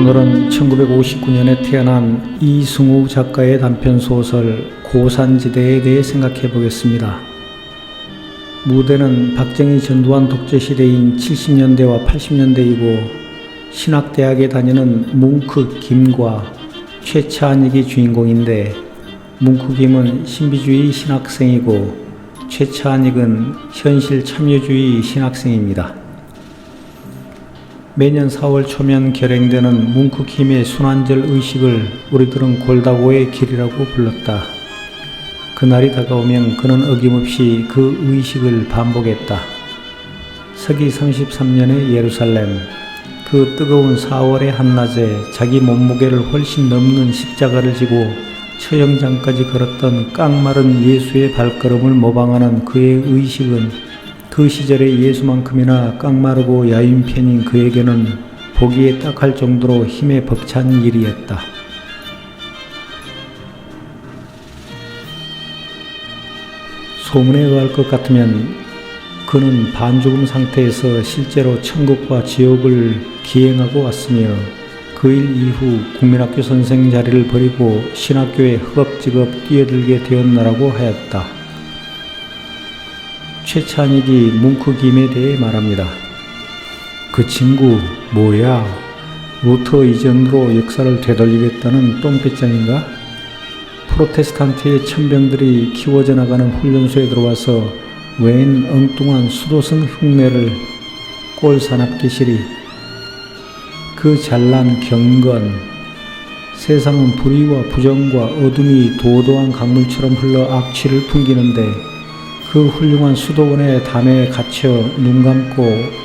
오늘은 1959년에 태어난 이승우 작가의 단편소설 고산지대에 대해 생각해 보겠습니다. 무대는 박정희 전두환 독재 시대인 70년대와 80년대이고 신학대학에 다니는 뭉크 김과 최차한익이 주인공인데, 뭉크 김은 신비주의 신학생이고 최차한익은 현실 참여주의 신학생입니다. 매년 4월 초면 결행되는 뭉크 김의 순환절 의식을 우리들은 골다고의 길이라고 불렀다. 그날이 다가오면 그는 어김없이 그 의식을 반복했다. 서기 33년의 예루살렘, 그 뜨거운 4월의 한낮에 자기 몸무게를 훨씬 넘는 십자가를 지고 처형장까지 걸었던 깡마른 예수의 발걸음을 모방하는 그의 의식은 그 시절의 예수만큼이나 깡마르고 야윈 편인 그에게는 보기에 딱할 정도로 힘에 벅찬 일이었다. 소문에 의할 것 같으면 그는 반죽음 상태에서 실제로 천국과 지옥을 기행하고 왔으며 그 일 이후 국민학교 선생 자리를 버리고 신학교에 허겁지겁 뛰어들게 되었나라고 하였다. 최차한익이 뭉크 김에 대해 말합니다. 그 친구 뭐야? 루터 이전으로 역사를 되돌리겠다는 똥배짱인가? 프로테스탄트의 천병들이 키워져 나가는 훈련소에 들어와서 웬 엉뚱한 수도승 흉내를 꼴사납기시리. 그 잘난 경건, 세상은 불의와 부정과 어둠이 도도한 강물처럼 흘러 악취를 풍기는데 그 훌륭한 수도원의 담에 갇혀 눈 감고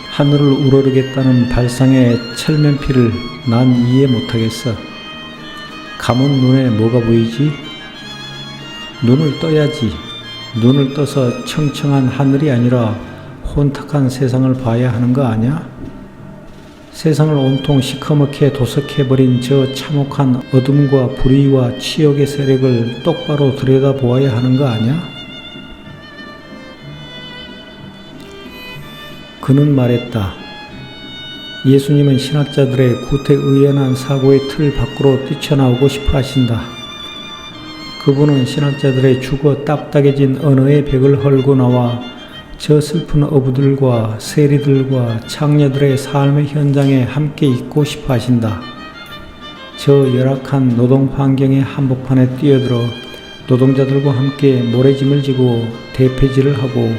하늘을 우러르겠다는 발상의 철면피를 난 이해 못하겠어. 감은 눈에 뭐가 보이지? 눈을 떠야지. 눈을 떠서 청청한 하늘이 아니라 혼탁한 세상을 봐야 하는 거 아냐? 세상을 온통 시커멓게 도색해버린 저 참혹한 어둠과 불의와 치욕의 세력을 똑바로 들여다보아야 하는 거 아냐? 그는 말했다. 예수님은 신학자들의 구태의연한 사고의 틀 밖으로 뛰쳐나오고 싶어 하신다. 그분은 신학자들의 죽어 딱딱해진 언어의 벽을 헐고 나와 저 슬픈 어부들과 세리들과 창녀들의 삶의 현장에 함께 있고 싶어 하신다. 저 열악한 노동 환경의 한복판에 뛰어들어 노동자들과 함께 모래짐을 지고 대패질을 하고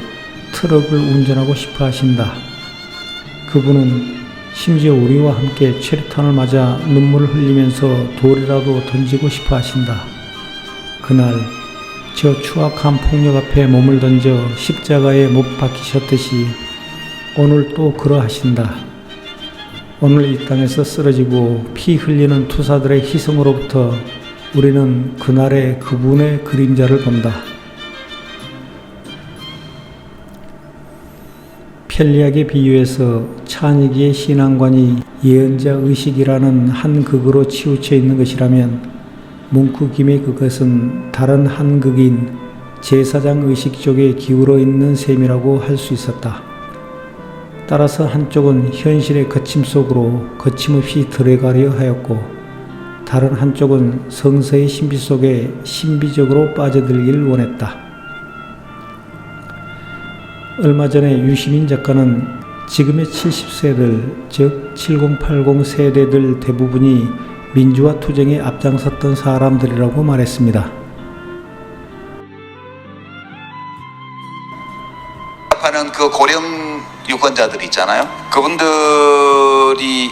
트럭을 운전하고 싶어 하신다. 그분은 심지어 우리와 함께 최루탄을 맞아 눈물을 흘리면서 돌이라도 던지고 싶어 하신다. 그날 저 추악한 폭력 앞에 몸을 던져 십자가에 못 박히셨듯이 오늘 또 그러하신다. 오늘 이 땅에서 쓰러지고 피 흘리는 투사들의 희생으로부터 우리는 그날의 그분의 그림자를 본다. 편리하게 비유해서 차한익의 신앙관이 예언자 의식이라는 한 극으로 치우쳐 있는 것이라면 뭉크 김의 그것은 다른 한 극인 제사장 의식 쪽에 기울어 있는 셈이라고 할 수 있었다. 따라서 한쪽은 현실의 거침 속으로 거침없이 들어가려 하였고, 다른 한쪽은 성서의 신비 속에 신비적으로 빠져들길 원했다. 얼마 전에 유시민 작가는 지금의 70세들, 즉 7080 세대들 대부분이 민주화 투쟁에 앞장섰던 사람들이라고 말했습니다. 하는 그 고령 유권자들 있잖아요. 그분들이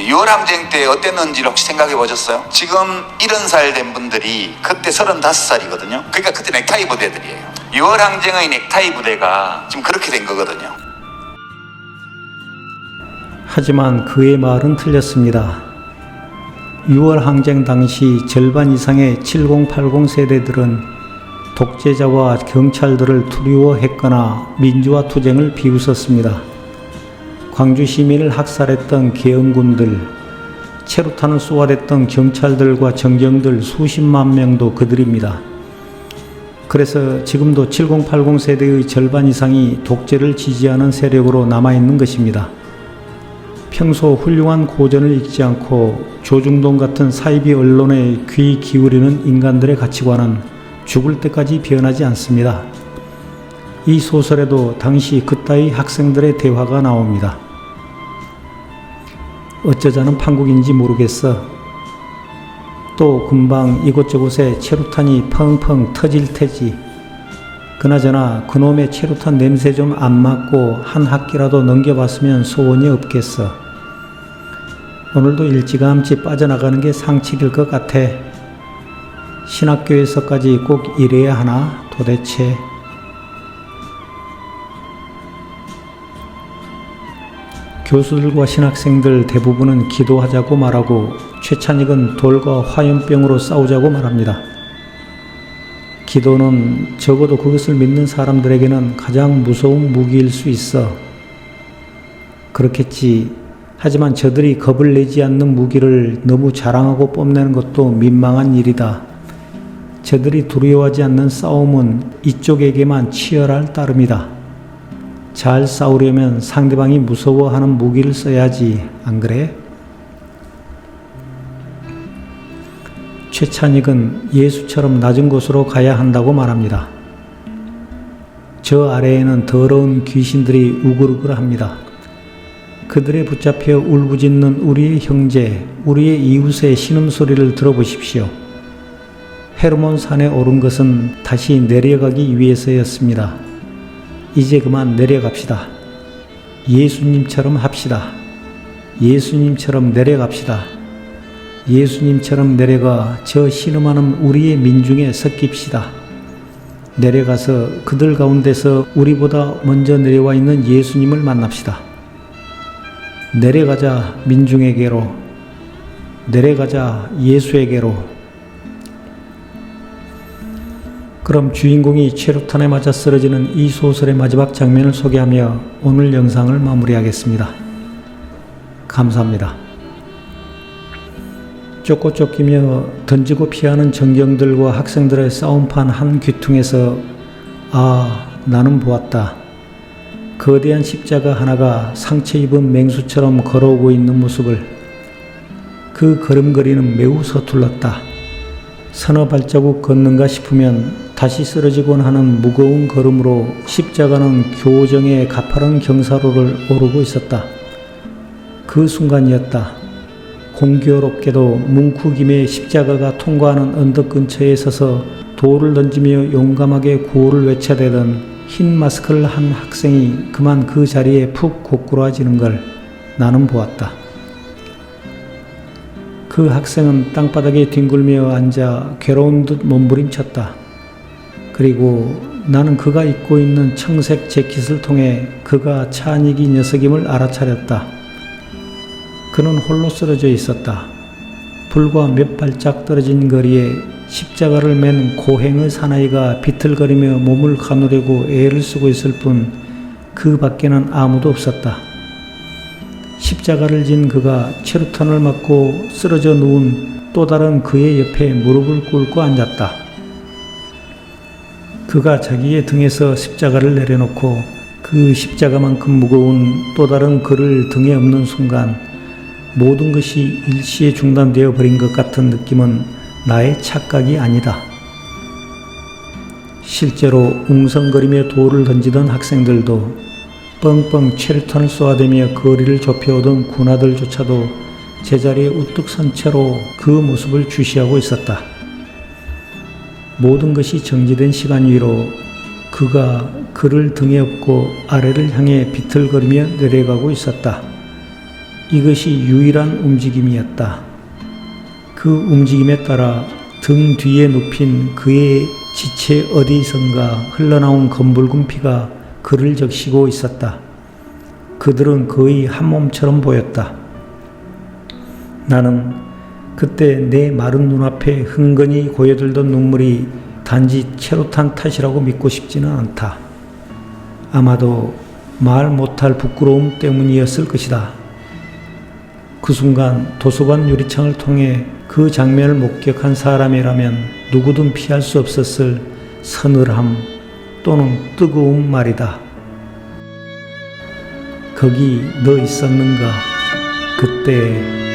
6월 항쟁 때 어땠는지를 혹시 생각해 보셨어요? 지금 70살 된 분들이 그때 35살이거든요. 그러니까 그때 넥타이 부대들이에요. 6월 항쟁의 넥타이 부대가 지금 그렇게 된 거거든요. 하지만 그의 말은 틀렸습니다. 6월 항쟁 당시 절반 이상의 7080 세대들은 독재자와 경찰들을 두려워했거나 민주화 투쟁을 비웃었습니다. 광주 시민을 학살했던 계엄군들, 체루탄을 쏘아댔던 경찰들과 정경들 수십만 명도 그들입니다. 그래서 지금도 7080 세대의 절반 이상이 독재를 지지하는 세력으로 남아있는 것입니다. 평소 훌륭한 고전을 읽지 않고 조중동 같은 사이비 언론에 귀 기울이는 인간들의 가치관은 죽을 때까지 변하지 않습니다. 이 소설에도 당시 그따위 학생들의 대화가 나옵니다. 어쩌자는 판국인지 모르겠어. 또 금방 이곳저곳에 체류탄이 펑펑 터질 테지. 그나저나 그놈의 체류탄 냄새 좀 안 맡고 한 학기라도 넘겨봤으면 소원이 없겠어. 오늘도 일찌감치 빠져나가는 게 상책일 것 같아. 신학교에서까지 꼭 이래야 하나 도대체. 교수들과 신학생들 대부분은 기도하자고 말하고 최찬익은 돌과 화염병으로 싸우자고 말합니다. 기도는 적어도 그것을 믿는 사람들에게는 가장 무서운 무기일 수 있어. 그렇겠지. 하지만 저들이 겁을 내지 않는 무기를 너무 자랑하고 뽐내는 것도 민망한 일이다. 저들이 두려워하지 않는 싸움은 이쪽에게만 치열할 따름이다. 잘 싸우려면 상대방이 무서워하는 무기를 써야지, 안 그래? 최찬익은 예수처럼 낮은 곳으로 가야 한다고 말합니다. 저 아래에는 더러운 귀신들이 우글우글합니다. 그들에 붙잡혀 울부짖는 우리의 형제, 우리의 이웃의 신음소리를 들어보십시오. 헤르몬 산에 오른 것은 다시 내려가기 위해서였습니다. 이제 그만 내려갑시다. 예수님처럼 합시다. 예수님처럼 내려갑시다. 예수님처럼 내려가 저 신음하는 우리의 민중에 섞입시다. 내려가서 그들 가운데서 우리보다 먼저 내려와 있는 예수님을 만납시다. 내려가자 민중에게로. 내려가자 예수에게로. 그럼 주인공이 최루탄에 맞아 쓰러지는 이 소설의 마지막 장면을 소개하며 오늘 영상을 마무리하겠습니다. 감사합니다. 쫓고 쫓기며 던지고 피하는 전경들과 학생들의 싸움판 한 귀퉁에서 나는 보았다. 거대한 십자가 하나가 상처 입은 맹수처럼 걸어오고 있는 모습을. 그 걸음걸이는 매우 서툴렀다. 서너 발자국 걷는가 싶으면 다시 쓰러지곤 하는 무거운 걸음으로 십자가는 교정의 가파른 경사로를 오르고 있었다. 그 순간이었다. 공교롭게도 뭉쿠김의 십자가가 통과하는 언덕 근처에 서서 돌을 던지며 용감하게 구호를 외쳐대던 흰 마스크를 한 학생이 그만 그 자리에 푹 고꾸라지는 걸 나는 보았다. 그 학생은 땅바닥에 뒹굴며 앉아 괴로운 듯 몸부림쳤다. 그리고 나는 그가 입고 있는 청색 재킷을 통해 그가 찬익이 녀석임을 알아차렸다. 그는 홀로 쓰러져 있었다. 불과 몇 발짝 떨어진 거리에 십자가를 맨 고행의 사나이가 비틀거리며 몸을 가누려고 애를 쓰고 있을 뿐 그 밖에는 아무도 없었다. 십자가를 진 그가 최루탄을 맞고 쓰러져 누운 또 다른 그의 옆에 무릎을 꿇고 앉았다. 그가 자기의 등에서 십자가를 내려놓고 그 십자가만큼 무거운 또 다른 그를 등에 엎는 순간 모든 것이 일시에 중단되어 버린 것 같은 느낌은 나의 착각이 아니다. 실제로 웅성거리며 돌을 던지던 학생들도 뻥뻥 최루탄을 쏘아대며 거리를 좁혀오던 군화들조차도 제자리에 우뚝 선 채로 그 모습을 주시하고 있었다. 모든 것이 정지된 시간 위로 그가 그를 등에 업고 아래를 향해 비틀거리며 내려가고 있었다. 이것이 유일한 움직임이었다. 그 움직임에 따라 등 뒤에 눕힌 그의 지체 어디선가 흘러나온 검붉은 피가 그를 적시고 있었다. 그들은 거의 한 몸처럼 보였다. 나는 그때 내 마른 눈앞에 흥건히 고여들던 눈물이 단지 최루탄 탓이라고 믿고 싶지는 않다. 아마도 말 못할 부끄러움 때문이었을 것이다. 그 순간 도서관 유리창을 통해 그 장면을 목격한 사람이라면 누구든 피할 수 없었을 서늘함 또는 뜨거움 말이다. 거기 너 있었는가? 그때